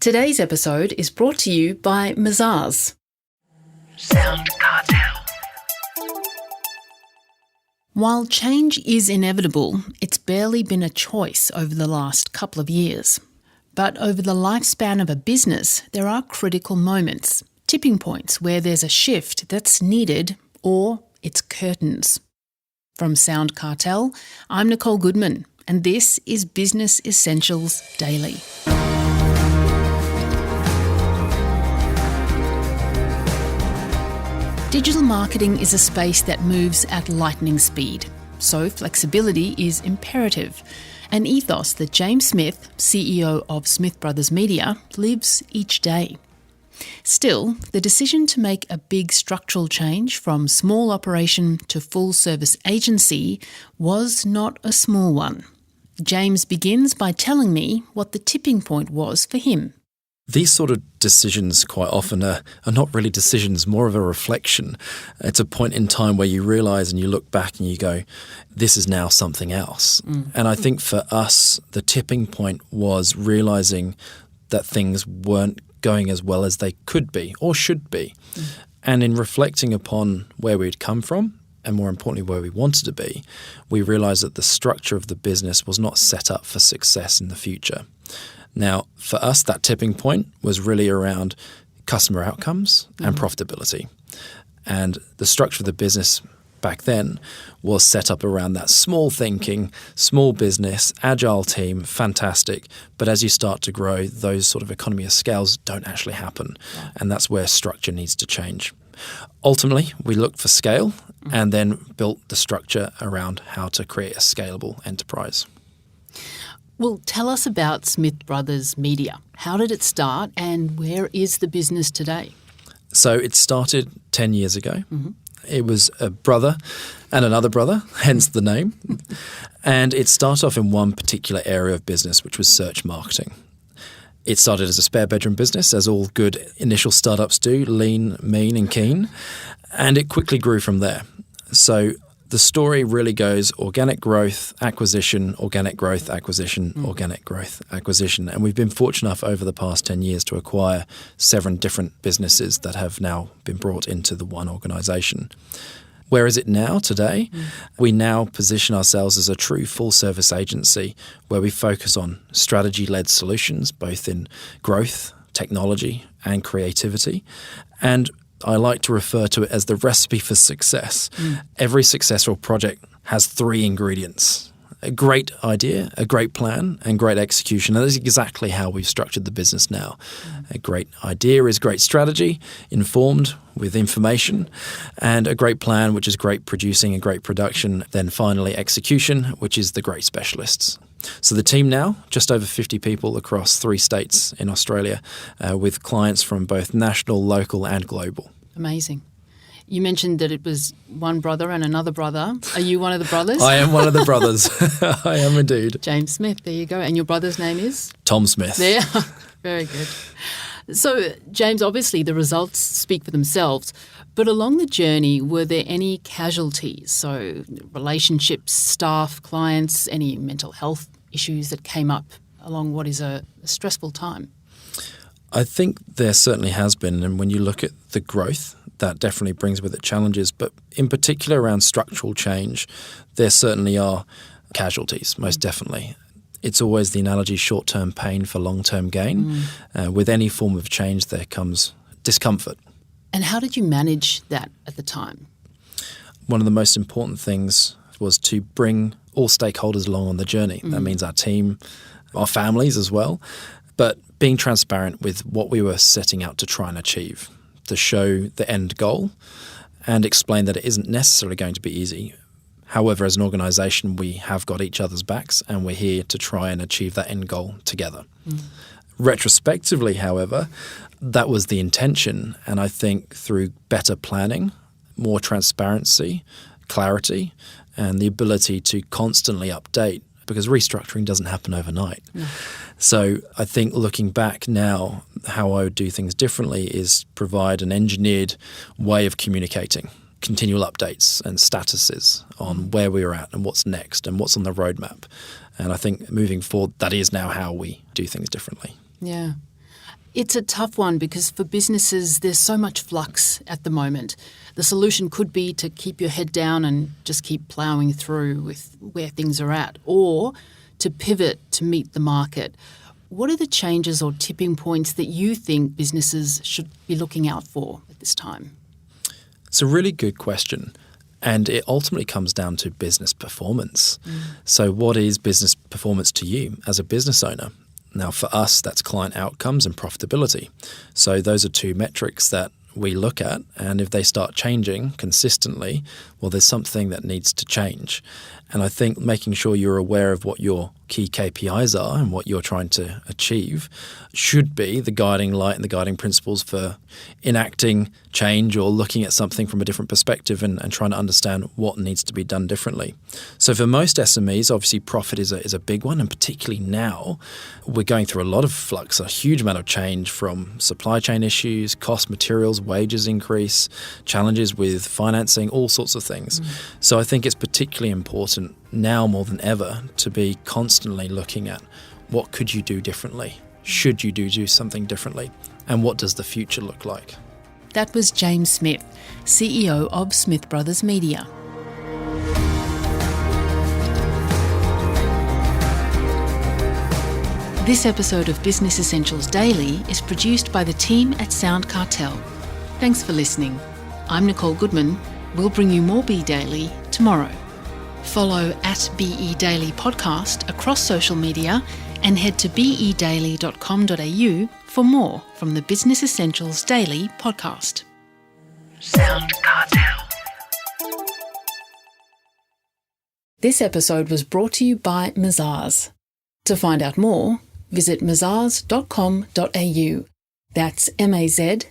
Today's episode is brought to you by Mazars. SoundCartel. While change is inevitable, it's barely been a choice over the last couple of years. But over the lifespan of a business, there are critical moments, tipping points where there's a shift that's needed or it's curtains. From SoundCartel, I'm Nicole Goodman, and this is Business Essentials Daily. Digital marketing is a space that moves at lightning speed, so flexibility is imperative, an ethos that James Smith, CEO of Smith Brothers Media, lives each day. Still, the decision to make a big structural change from small operation to full-service agency was not a small one. James begins by telling me what the tipping point was for him. These sort of decisions quite often are not really decisions, more of a reflection. It's a point in time where you realise and you look back and you go, this is now something else. And I think for us, the tipping point was realising that things weren't going as well as they could be or should be. And in reflecting upon where we'd come from, and more importantly where we wanted to be, we realised that the structure of the business was not set up for success in the future. Now, for us, that tipping point was really around customer outcomes and profitability. And the structure of the business back then was set up around that small thinking, small business, agile team, fantastic. But as you start to grow, those sort of economy of scales don't actually happen. And that's where structure needs to change. Ultimately, we looked for scale and then built the structure around how to create a scalable enterprise. Well, tell us about Smith Brothers Media. How did it start and where is the business today? So it started 10 years ago. It was a brother and another brother, hence the name. And it started off in one particular area of business, which was search marketing. It started as a spare bedroom business, as all good initial startups do, lean, mean and keen. And it quickly grew from there. So the story really goes organic growth, acquisition, organic growth, acquisition, organic growth, acquisition. And we've been fortunate enough over the past 10 years to acquire 7 different businesses that have now been brought into the one organisation. Where is it now today? We now position ourselves as a true full-service agency where we focus on strategy-led solutions, both in growth, technology and creativity. And I like to refer to it as the recipe for success. Every successful project has 3 ingredients: a great idea, a great plan, and great execution. And that's exactly how we've structured the business now. A great idea is great strategy, informed with information, and a great plan, which is great producing and great production. Then finally, execution, which is the great specialists. So the team now, just over 50 people across 3 states in Australia, with clients from both national, local and global. Amazing. You mentioned that it was one brother and another brother. Are you one of the brothers? I am one of the brothers. I am indeed. James Smith, there you go. And your brother's name is? Tom Smith. There. Very good. So, James, obviously the results speak for themselves, but along the journey, were there any casualties? So relationships, staff, clients, any mental health issues that came up along what is a stressful time? I think there certainly has been. And when you look at the growth, that definitely brings with it challenges. But in particular around structural change, there certainly are casualties, most definitely. It's always the analogy short-term pain for long-term gain. With any form of change, there comes discomfort. And how did you manage that at the time? One of the most important things was to bring all stakeholders along on the journey. That means our team, our families as well, but being transparent with what we were setting out to try and achieve, to show the end goal and explain that it isn't necessarily going to be easy. However, as an organisation, we have got each other's backs and we're here to try and achieve that end goal together. Retrospectively, however, that was the intention. And I think through better planning, more transparency, clarity, and the ability to constantly update, because restructuring doesn't happen overnight. So I think looking back now, how I would do things differently is provide an engineered way of communicating, continual updates and statuses on where we are at and what's next and what's on the roadmap. And I think moving forward, that is now how we do things differently. Yeah. It's a tough one because for businesses, there's so much flux at the moment. The solution could be to keep your head down and just keep ploughing through with where things are at, or to pivot to meet the market. What are the changes or tipping points that you think businesses should be looking out for at this time? It's a really good question. And it ultimately comes down to business performance. So what is business performance to you as a business owner? Now, for us, that's client outcomes and profitability. So those are two metrics that we look at. And if they start changing consistently, well, there's something that needs to change. And I think making sure you're aware of what your key KPIs are and what you're trying to achieve should be the guiding light and the guiding principles for enacting change or looking at something from a different perspective and trying to understand what needs to be done differently. So for most SMEs, obviously profit is a big one, and particularly now we're going through a lot of flux, a huge amount of change from supply chain issues, cost materials, wages increase, challenges with financing, all sorts of things. So I think it's particularly important now more than ever to be constantly looking at what could you do differently? Should you do something differently? And what does the future look like? That was James Smith, CEO of Smith Brothers Media. This episode of Business Essentials Daily is produced by the team at SoundCartel. Thanks for listening. I'm Nicole Goodman. We'll bring you more Be Daily tomorrow. Follow at BE Daily Podcast across social media and head to bedaily.com.au for more from the Business Essentials Daily podcast. SoundCartel. This episode was brought to you by Mazars. To find out more, visit mazars.com.au. That's mazars.com.au.